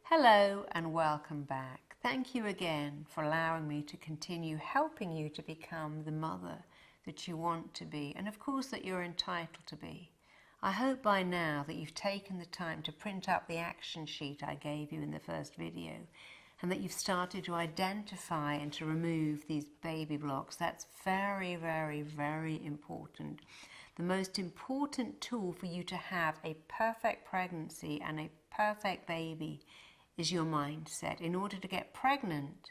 Hello and welcome back. Thank you again for allowing me to continue helping you to become the mother that you want to be, and of course that you're entitled to be. I hope by now that you've taken the time to print up the action sheet I gave you in the first video, and that you've started to identify and to remove these baby blocks. That's very, very, very important. The most important tool for you to have a perfect pregnancy and a perfect baby is your mindset. In order to get pregnant,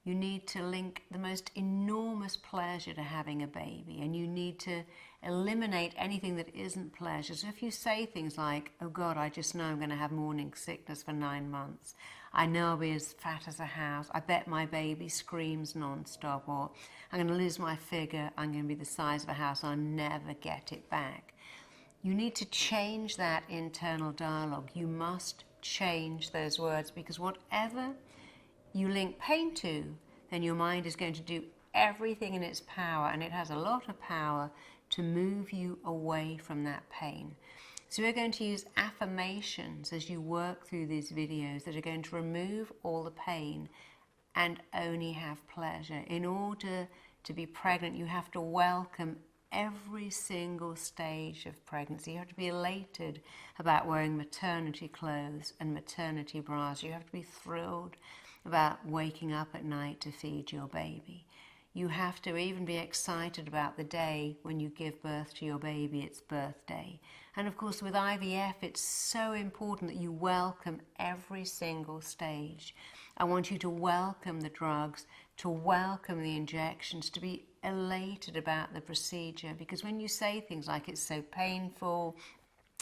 you need to link the most enormous pleasure to having a baby, and you need to eliminate anything that isn't pleasure. So if you say things like, oh God, I just know I'm going to have morning sickness for 9 months. I know I'll be as fat as a house. I bet my baby screams non-stop. Or I'm going to lose my figure. I'm going to be the size of a house. I'll never get it back. You need to change that internal dialogue. You must change those words, because whatever you link pain to, then your mind is going to do everything in its power, and it has a lot of power to move you away from that pain. So we're going to use affirmations as you work through these videos that are going to remove all the pain and only have pleasure. In order to be pregnant, you have to welcome every single stage of pregnancy. You have to be elated about wearing maternity clothes and maternity bras. You have to be thrilled about waking up at night to feed your baby. You have to even be excited about the day when you give birth to your baby, its birthday. And of course with IVF, it's so important that you welcome every single stage. I want you to welcome the drugs, to welcome the injections, to be elated about the procedure, because when you say things like it's so painful,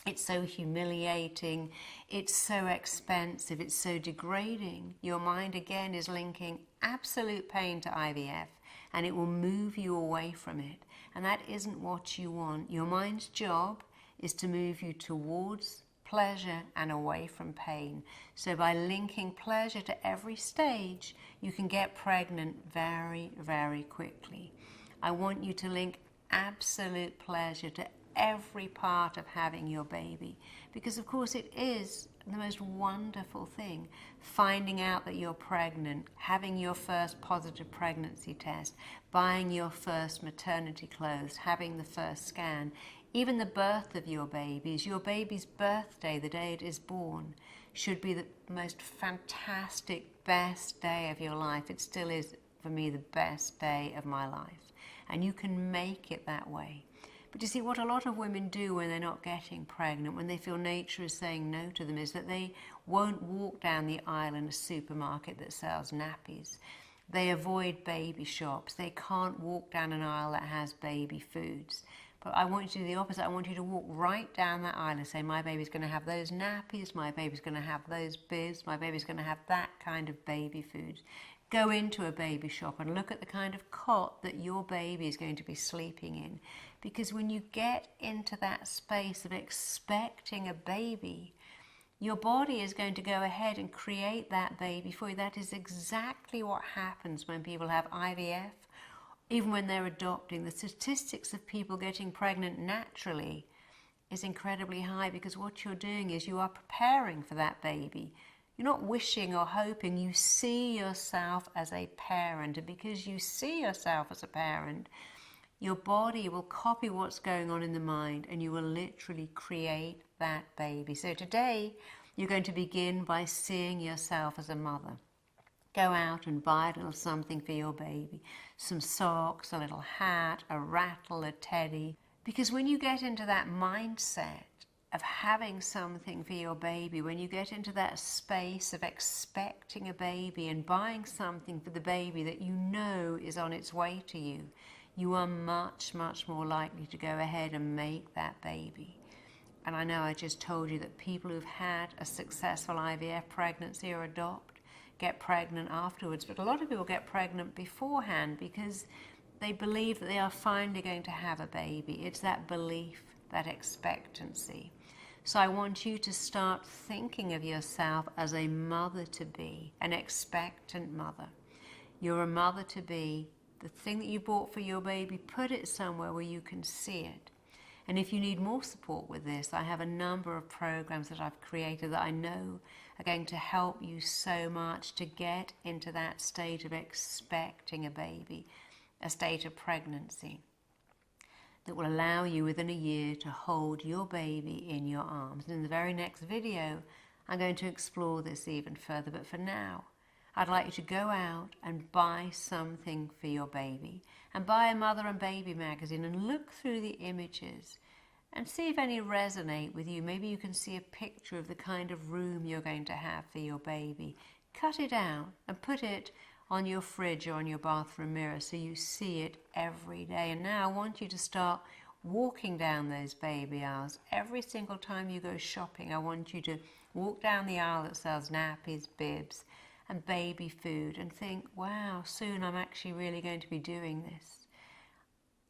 it's so humiliating, it's so expensive, it's so degrading, your mind again is linking absolute pain to IVF, and it will move you away from it. And that isn't what you want. Your mind's job is to move you towards pleasure and away from pain. So by linking pleasure to every stage, you can get pregnant very, very quickly. I want you to link absolute pleasure to every part of having your baby, because of course it is the most wonderful thing. Finding out that you're pregnant, having your first positive pregnancy test, buying your first maternity clothes, having the first scan, even the birth of your baby's birthday, the day it is born, should be the most fantastic, best day of your life. It still is, for me, the best day of my life. And you can make it that way. But you see, what a lot of women do when they're not getting pregnant, when they feel nature is saying no to them, is that they won't walk down the aisle in a supermarket that sells nappies. They avoid baby shops. They can't walk down an aisle that has baby foods. But I want you to do the opposite. I want you to walk right down that aisle and say, my baby's going to have those nappies, my baby's going to have those bibs, my baby's going to have that kind of baby food. Go into a baby shop and look at the kind of cot that your baby is going to be sleeping in. Because when you get into that space of expecting a baby, your body is going to go ahead and create that baby for you. That is exactly what happens when people have IVF, even when they're adopting. The statistics of people getting pregnant naturally is incredibly high, because what you're doing is you are preparing for that baby. You're not wishing or hoping. You see yourself as a parent, and because you see yourself as a parent, your body will copy what's going on in the mind, and you will literally create that baby. So today, you're going to begin by seeing yourself as a mother. Go out and buy a little something for your baby. Some socks, a little hat, a rattle, a teddy. Because when you get into that mindset of having something for your baby, when you get into that space of expecting a baby and buying something for the baby that you know is on its way to you, you are much, much more likely to go ahead and make that baby. And I know I just told you that people who've had a successful IVF pregnancy or adopt get pregnant afterwards, but a lot of people get pregnant beforehand because they believe that they are finally going to have a baby. It's that belief, that expectancy. So I want you to start thinking of yourself as a mother-to-be, an expectant mother. You're a mother-to-be. The thing that you bought for your baby, put it somewhere where you can see it. And if you need more support with this, I have a number of programs that I've created that I know are going to help you so much to get into that state of expecting a baby, a state of pregnancy, that will allow you within a year to hold your baby in your arms. And in the very next video, I'm going to explore this even further. But for now, I'd like you to go out and buy something for your baby, and buy a Mother and Baby magazine and look through the images and see if any resonate with you. Maybe you can see a picture of the kind of room you're going to have for your baby. Cut it out and put it on your fridge or on your bathroom mirror so you see it every day. And now I want you to start walking down those baby aisles. Every single time you go shopping, I want you to walk down the aisle that sells nappies, bibs, and baby food and think, wow, soon I'm actually really going to be doing this.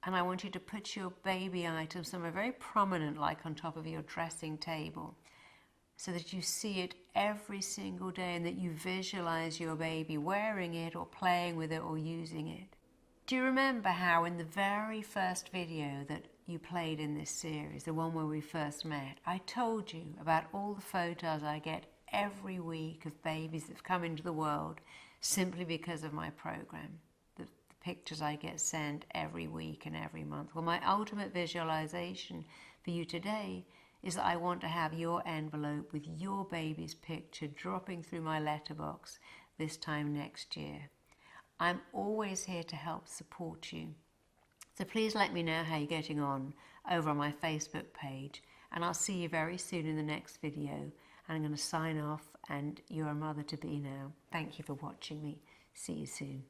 And I want you to put your baby items somewhere very prominent, like on top of your dressing table, so that you see it every single day and that you visualize your baby wearing it or playing with it or using it. Do you remember how in the very first video that you played in this series, the one where we first met, I told you about all the photos I get every week of babies that have come into the world simply because of my program, the pictures I get sent every week and every month? Well, my ultimate visualization for you today is that I want to have your envelope with your baby's picture dropping through my letterbox this time next year. I'm always here to help support you. So please let me know how you're getting on over on my Facebook page, and I'll see you very soon in the next video. And I'm going to sign off, and you're a mother to be now. Thank you for watching me. See you soon.